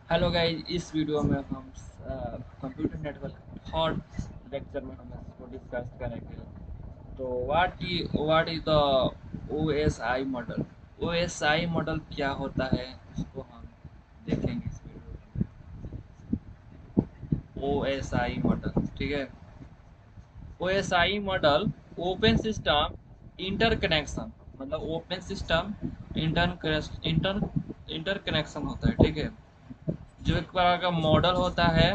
Hello guys, इस video में हम कंप्यूटर नेटवर्क थर्ड लेक्चर में हम इसको डिस्कस करेंगे। तो what is the OSI model. OSI model क्या होता है उसको हम देखेंगे इस वीडियो में। ओएसआई मॉडल, ठीक है। OSI model open system interconnection, मतलब ओपन सिस्टम इंटर इंटरकनेक्शन होता है, ठीक है। जो एक प्रकार का मॉडल होता है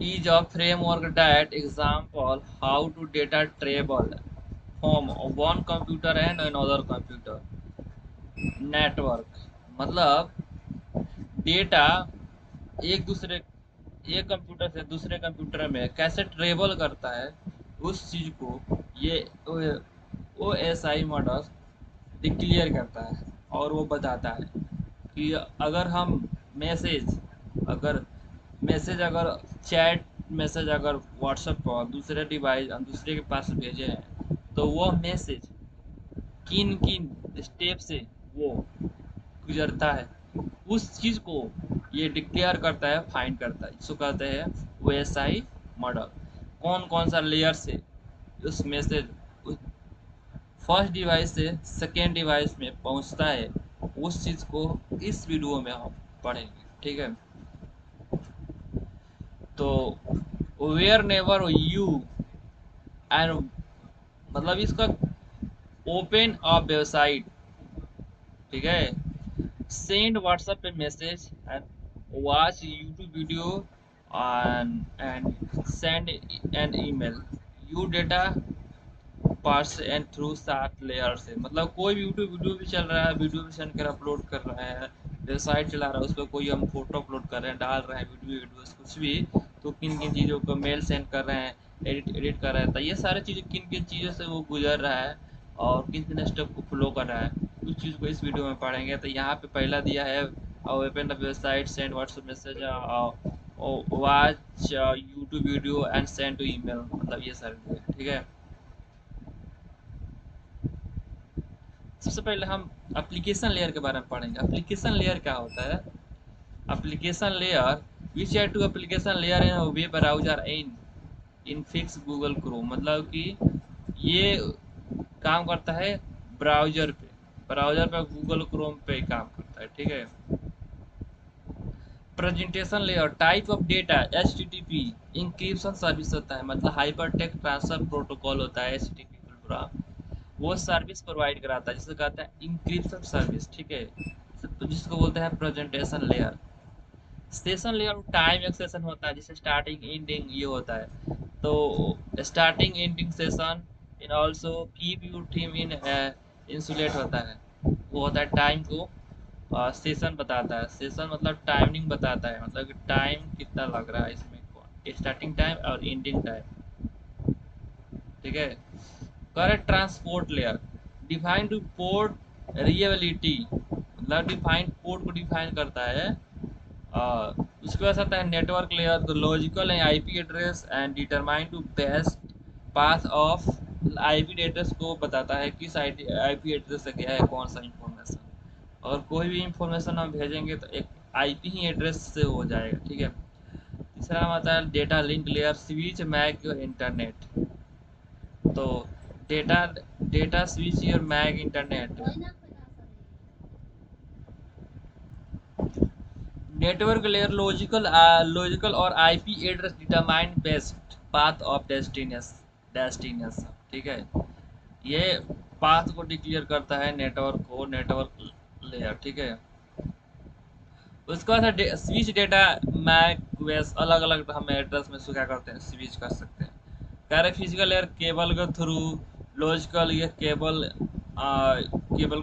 is a framework that example how to data travel from one computer and another computer network। मतलब डेटा एक दूसरे एक कंप्यूटर से दूसरे कंप्यूटर में कैसे ट्रेवल करता है, उस चीज को ये O S I model declare करता है। और वो बताता है कि अगर हम मैसेज अगर अगर चैट मैसेज अगर व्हाट्सएप पर दूसरे डिवाइस दूसरे के पास भेजे हैं, तो वो मैसेज किन किन स्टेप से वो गुजरता है, उस चीज को ये डिक्लेयर करता है, फाइंड करता है। इसको कहते हैं ओएसआई मॉडल। कौन कौन सा लेयर से उस मैसेज फर्स्ट डिवाइस से सेकेंड डिवाइस में पहुंचता है, उस चीज को इस वीडियो में हम पढ़ेंगे, ठीक है। तो वेयर नेवर यू एंड, मतलब इसका ओपन अ वेबसाइट, ठीक है। सेंड व्हाट्सएप पे message and watch YouTube video and send an email you data parse and through 7 layer से। मतलब कोई भी यूट्यूब वीडियो भी चल रहा है, वीडियो भी सेंड कर अपलोड कर रहा है, वेबसाइट चला रहा है, उस पर कोई हम फोटो अपलोड कर रहे हैं, डाल रहे हैं वीडियोस कुछ भी, तो किन किन चीज़ों को मेल सेंड कर रहे हैं, एडिट कर रहे हैं, तो ये सारी चीज़ें किन किन चीज़ों से वो गुजर रहा है और किन किन स्टेप को फ्लो कर रहा है, उस चीज़ को इस वीडियो में पढ़ेंगे। तो यहाँ पे पहला दिया है open the website, send WhatsApp message, watch YouTube video and send to email, मतलब ये सारे, ठीक है। सबसे पहले हम एप्लीकेशन लेयर के बारे में पढ़ेंगे। एप्लीकेशन लेयर क्या होता है। Application layer which are to application layer in web browser in in fix Google Chrome, मतलब कि ये काम करता है ब्राउजर पे गूगल क्रोम पे काम करता है, ठीक है। Presentation layer type of data H T T P encryption service होता है, मतलब हाइपर टेक्स्ट ट्रांसफर प्रोटोकॉल होता है, एच टी टी पी, वो सर्विस प्रोवाइड कराता है, जिसे कहता है इंक्रिप्शन सर्विस, ठीक है। तो जिसको बोलते हैं presentation layer. Session layer time accession होता है, जिसे स्टार्टिंग एंडिंग ये होता है। तो starting ending session in also keep you team in insulate होता है। वो होता है टाइम को सेशन बताता है। सेशन मतलब टाइमिंग बताता है, मतलब कि टाइम कितना लग रहा है इसमें, स्टार्टिंग टाइम और एंडिंग टाइम, ठीक है। Correct transport layer define to port reliability, मतलब डिफाइन पोर्ट को डिफाइन करता है। उसके बाद आता है नेटवर्क लेयर, तो लॉजिकल है IP address and determine to best path of, IP address को बताता है किस आईपी एड्रेस से गया है कौन सा इंफॉर्मेशन। और कोई भी इंफॉर्मेशन हम भेजेंगे तो एक आईपी ही एड्रेस से हो जाएगा, ठीक है। तीसरा आता है data link layer switch MAC your internet. तो data data switch your MAC internet. Network layer logical और IP address determine best path of destination, ठीक है। ये पाथ को डिक्लेयर करता है नेटवर्क को, नेटवर्क लेयर, ठीक है। उसके बाद स्विच डेटा मैक वेस, अलग अलग हम एड्रेस में क्या करते हैं, स्विच कर सकते हैं। कह रहे फिजिकल लेयर केबल के थ्रू, लॉजिकल ये केबल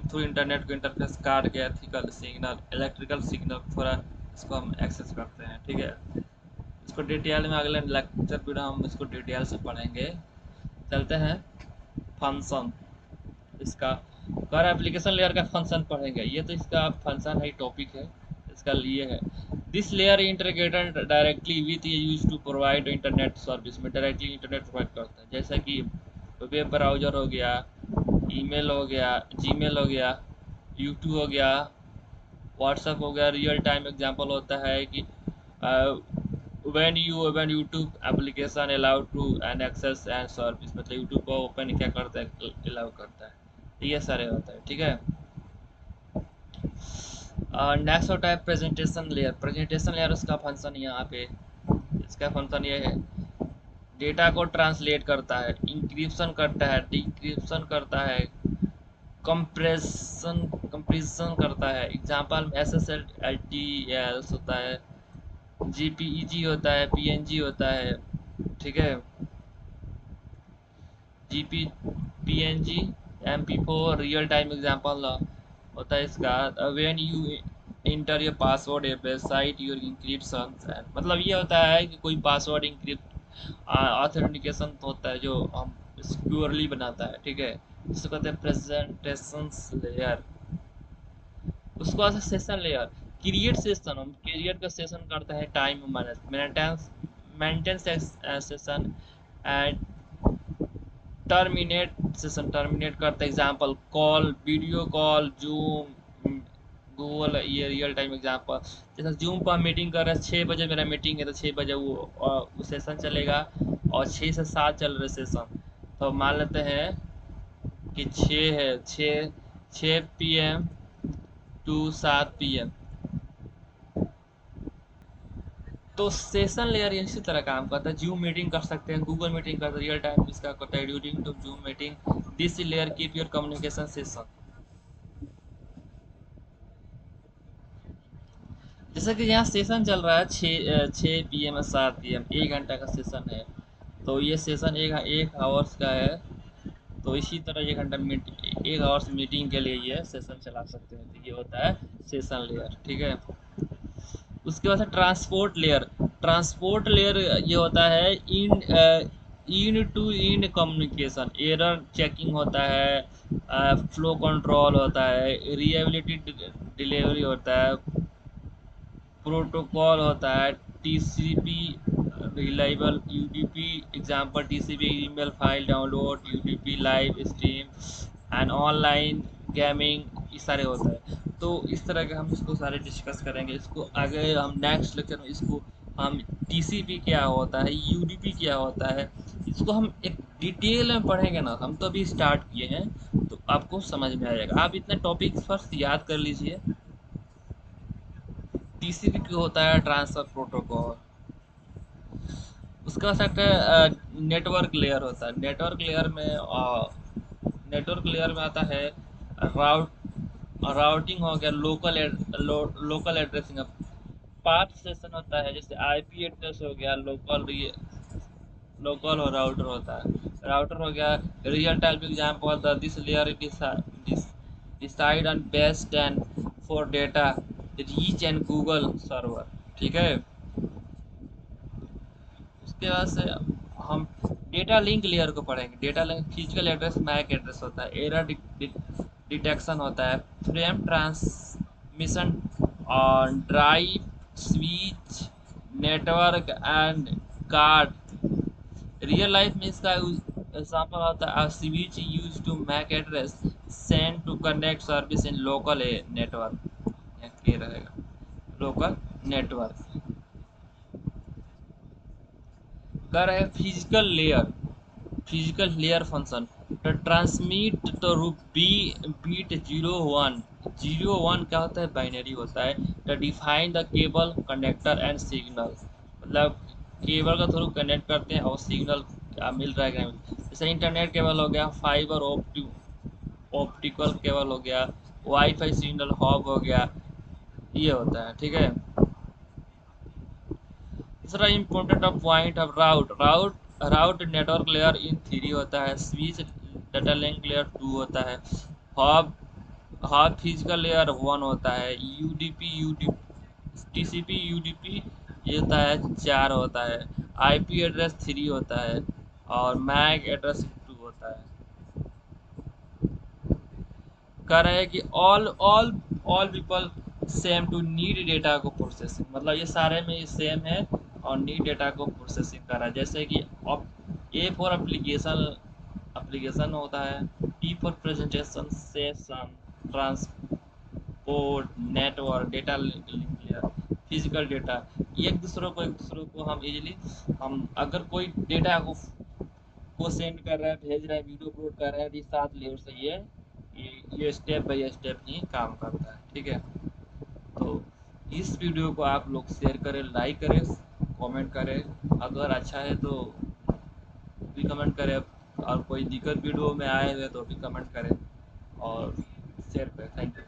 थ्रू इंटरनेट को इंटरफेस काट के एथिकल सिग्नल इलेक्ट्रिकल सिग्नल थोड़ा इसको हम एक्सेस करते हैं, ठीक है। इसको डिटेल में अगले लेक्चर में हम इसको डिटेल से पढ़ेंगे। चलते हैं फंक्शन इसका। कर एप्लीकेशन लेयर का फंक्शन पढ़ेंगे, ये तो इसका फंक्शन है, टॉपिक है इसका लिए है। This layer integrated directly with ये use to provide internet service, में डायरेक्टली इंटरनेट प्रोवाइड करता है, जैसे कि वेब ब्राउजर हो गया, ईमेल हो गया, जीमेल हो गया, यूट्यूब हो गया, व्हाट्सएप हो गया। रियल टाइम एग्जांपल होता है कि when you open YouTube application allow to an access and service, मतलब यूट्यूब को ओपन क्या करता है, अलाउ करता है। ये सारे होता है, ठीक है। नेक्स्ट होता है प्रेजेंटेशन लेयर। प्रेजेंटेशन लेयर उसका फंक्शन यहाँ पे, इसका फंक्शन ये है, डेटा को ट्रांसलेट करता है, इंक्रिप्शन करता है, डिक्रिप्शन करता है, कंप्रेशन करता है। Example S S L L T L होता है, जी पी ई जी होता है, पी एन जी होता है, ठीक है। G P P N G M P for real time example होता है इसका। When you enter your password a website your encryption, मतलब ये होता है कि कोई पासवर्ड इंक्रिप्ट ऑथेंटिकेशन होता है जो हम सिक्योरली बनाता है, ठीक है। जिसको कहते हैं प्रेजेंटेशन लेयर। उसके बाद सेशन लेयर, क्रिएट सेशन। हम क्रिएट का सेशन करते हैं, time maintenance maintain session and terminate session, terminate करते हैं। Example call, video call, zoom, Google, ये रियल टाइम एग्जांपल। जैसे जूम पर हम मीटिंग कर रहे हैं, 6 बजे मेरा मीटिंग है तो 6 बजे वो सेशन चलेगा, और 6 से 7 चल रहे सेशन। तो मान लेते हैं कि 6 है, 6 PM टू 7 PM। तो सेशन लेयर इसी तरह काम करता है। जूम मीटिंग कर सकते हैं, गूगल मीटिंग करते हैं, रियल टाइम इसका करता है during to Zoom meeting this layer keep your communication session. जैसे कि यहाँ सेशन चल रहा है 6 PM और 7 PM, 1 घंटा का सेशन है। तो ये सेशन एक आवर्स का है। तो इसी तरह 1 घंटा 1 आवर्स मीटिंग के लिए ये सेशन चला सकते हैं। तो ये होता है सेशन लेयर, ठीक है। उसके बाद ट्रांसपोर्ट लेयर। ट्रांसपोर्ट लेयर ये होता है end to end communication, error checking होता है, फ्लो कंट्रोल होता है, रिएबिलिटी डिलीवरी होता है, प्रोटोकॉल होता है, TCP reliable, UDP example TCP email file download, UDP live stream and online gaming, ये सारे होता है। तो इस तरह के हम इसको सारे डिस्कस करेंगे। इसको आगे हम नेक्स्ट लेक्चर में इसको हम टीसीपी क्या होता है, यूडीपी क्या होता है, इसको हम एक डिटेल में पढ़ेंगे ना। हम तो अभी स्टार्ट किए हैं, तो आपको समझ में आ जाएगा। आप इतने टॉपिक फर्स्ट याद कर लीजिए। टीसीपी क्यों होता है, ट्रांसफर प्रोटोकॉल। उसका सेट नेटवर्क लेयर होता है। नेटवर्क लेयर में आता है राउटिंग हो गया, लोकल एड्रेसिंग। पाथ सेशन होता है, जैसे आईपी एड्रेस हो गया, लोकल और राउटर होता है। राउटर हो गया real time example the this layer decide on best and for data reach and Google server, ठीक है। उसके बाद से हम डेटा लिंक लेयर को पढ़ेंगे। Data link physical address MAC address होता है, एरर डिटेक्शन होता है, फ्रेम ट्रांसमिशन और drive switch network and card. Real life में इसका एग्जांपल होता है switch use to MAC address send to connect service in local network, ये रहेगा लोकल नेटवर्क। कह रहे हैं physical layer function to transmit to bit 0 1 क्या होता है, बाइनरी होता है। तो define the cable conductor and signal, मतलब केबल का थ्रू कनेक्ट करते हैं और सिग्नल क्या मिल रहा है क्या जैसे इंटरनेट केबल हो गया, फाइबर ऑप्टिकल केबल हो गया, वाईफाई सिग्नल हॉब हो गया, ये होता है, ठीक है। दूसरा important of point of route network layer in 3 होता है, स्विच डाटा लिंक लेयर 2 होता है, हॉब हॉब फिजिकल लेयर 1 होता है, टीसीपी यूडीपी ये होता है 4 होता है, आईपी एड्रेस 3 होता है, और मैक एड्रेस 2 होता है। कह रहे हैं कि all all people same to need data को प्रोसेसिंग, मतलब ये सारे में ये सेम है और नीड डेटा को प्रोसेसिंग कर रहा है। जैसे कि ए फॉर एप्लीकेशन एप्लीकेशन होता है, T for presentation session transport port, network, data link layer, physical data, एक दूसरों को हम इजीली, हम अगर कोई डेटा को सेंड कर रहा है, भेज रहा है, वीडियो अपलोड कर रहा है, ये 7 लेयर से ये स्टेप बाय स्टेप ही काम करता है। ठीक है, तो इस वीडियो को आप लोग शेयर करें, लाइक करें, कमेंट करें, अगर अच्छा है तो भी कमेंट करें, और कोई दिक्कत वीडियो में आए हुए तो भी कमेंट करें और शेयर करें। Thank you.